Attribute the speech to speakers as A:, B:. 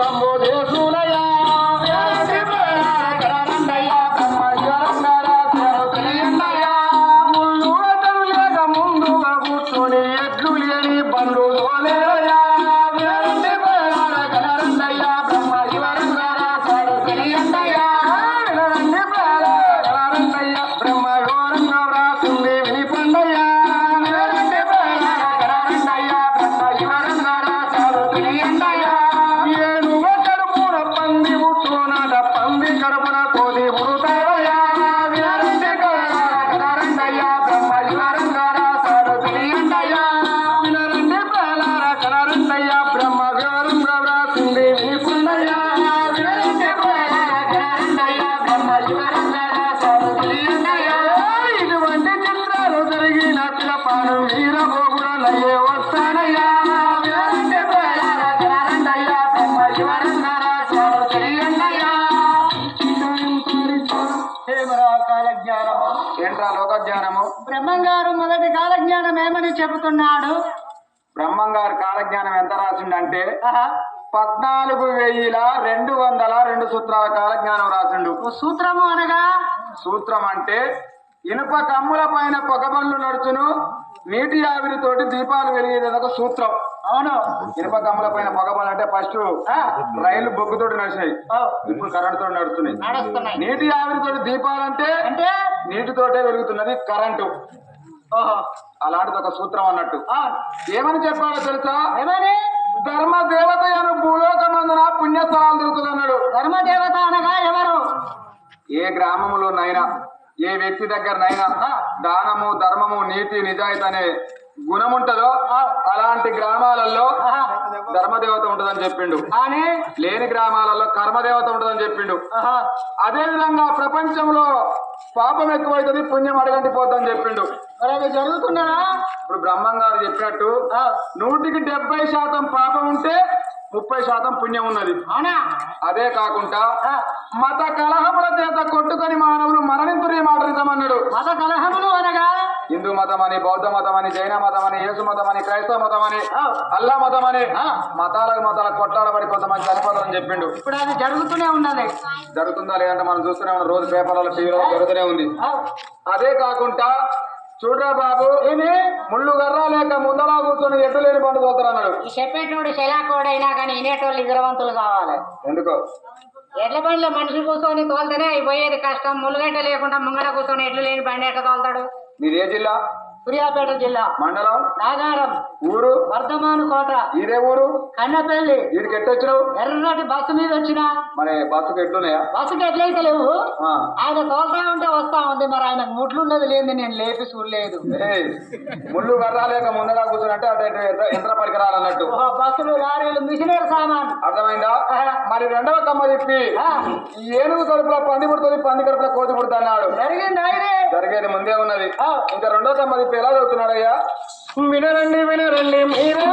A: లంబో దేశులయ్యా కూర్చొని ఎట్లు లేని బండ్లు తోలేరయ్యా బ్రహ్మ ఘోరంగా వ్రాసింది వినిపండయ్యా ఏనుగ కడుపున పంది పుట్టునట పంది కడుపున కోది పుడతారయ్యా బ్రహ్మ వివరంగా వ్రాసింది వినిపండయ్యా ఇటువంటి చిత్రాలు జరిగిన పిలపాను వీరభోగుడలయ్యే వస్తానయ్యా ఏంట్రా లోక జ్ఞానము?
B: బ్రహ్మంగారు మొదటి కాలజ్ఞానం ఏమని చెబుతున్నాడు?
A: బ్రహ్మంగారు కాలజ్ఞానం ఎంత రాసిండంటే 14,202 సూత్రాల కాలజ్ఞానం రాసిండు.
B: సూత్రము అనగా
A: సూత్రం అంటే ఇనుప కమ్ముల పైన పొగబండ్లు నడుచును నీటి ఆవిరితోటి దీపాలు వెలిగేది ఒక సూత్రం.
B: అవును,
A: ఇనుప కమ్ముల పైన పొగబండ్లు అంటే ఫస్ట్ రైలు బొగ్గుతోటి నడిచినాయి, ఇప్పుడు కరెంట్ తోటి నడుస్తున్నాయి. నీటి ఆవిరితోటి దీపాలంటే నీటితోటే వెలుగుతున్నది కరెంటు. అలాంటిది ఒక సూత్రం అన్నట్టు. ఏమని చెప్పాడో తెలుసా?
B: ఏమని?
A: ధర్మదేవత అను భూలోకమందున పుణ్యస్థలాలు తిరుగుతుంది అన్నాడు.
B: ధర్మదేవత అనగా ఎవరు?
A: ఏ గ్రామములోనైనా ఏ వ్యక్తి దగ్గరనైనా దానము ధర్మము నీతి నిజాయితీ అనే గుణం ఉంటుందో అలాంటి గ్రామాలలో ధర్మదేవత ఉంటుందని చెప్పిండు.
B: కానీ
A: లేని గ్రామాలలో కర్మదేవత ఉంటుందని చెప్పిండు. అదే విధంగా ప్రపంచంలో పాపం ఎక్కువైతుంది, పుణ్యం అడగంటిపోతుందని చెప్పిండు.
B: మరి అది జరుగుతున్నదా?
A: ఇప్పుడు బ్రహ్మం గారు చెప్పినట్టు 100% పాపం ఉంటే 30% పుణ్యం ఉన్నది.
B: అవునా?
A: అదే కాకుండా మత కలహముల చేత కొట్టుకొని మానవులు మరణింతుని మాట నిజమన్నాడు.
B: మత కలహములు అనగా
A: హిందూ మతం అని, బౌద్ధ మతం అని, జైన మతం అని, యేసు మతం అని, క్రైస్తవ మతం అని, అల్లా మతం అని మతాల కొట్లాడబడి కొంతమంది చనిపోతారని చెప్పిండు.
B: ఇప్పుడు అది జరుగుతూనే ఉన్నది.
A: జరుగుతుందా లేదంటే మనం చూస్తూనే ఉన్నాం, రోజు పేపర్లలో టీవీలో జరుగుతూనే ఉంది. అదే కాకుండా చూడరా బాబు, ఏమి ముళ్ళు గర్ర లేక ముందలా కూర్చొని ఎట్టు లేని పండు పోతారు అన్నాడు.
B: చెప్పేటోడు శలాకోడైనా కానీ వినేటోళ్ళు ఇగరవంతులు కావాలి.
A: ఎందుకో?
B: ఎడ్ల బండిలో మనిషి కూర్చొని తోలుతేనే అయిపోయేది కష్టం. ముళ్ళగంట లేకుండా ముంగడ కూర్చొని ఎడ్లు లేని బండి ఎట్లా తోలుతాడు?
A: మీది ఏ జిల్లా?
B: సూర్యాపేట జిల్లా, మండలం నాగారం, ఊరు వర్ధమాను కోట.
A: ఇదే ఊరు
B: కన్నపల్లి.
A: వీడికి ఎట్టొచ్చినావు?
B: ఎర్రటి బస్సు మీద వచ్చినా.
A: మరి బస్సుకు ఎట్లున్నాయా?
B: బస్సుకి ఎట్లయితే లేవు, ఆయన తోలుతా ఉంటే వస్తా ఉంది. మరి ఆయన ముట్లున్నది లేదు, నేను లేపి చూడలేదు.
A: ముళ్ళు గర్రా లేక ముందలా కూర్చున్నట్టు అంటే యంత్ర పరికరాలు అన్నట్టు.
B: బస్సులు లారీలు మిషనరీ సామాన్.
A: అర్థమైందా? మరి రెండవ కమ్మ చెప్పి ఏనుగు కడుపులో పంది పుడుతుంది, పంది కడుపులో కోతి పుడుతుంది అన్నాడు. జరిగేది ముందే ఉన్నది. ఇంకా రెండో కమ్మ చెప్పి ఎలా చదువుతున్నాడయ్యా? వినరండి వినరండి మీరు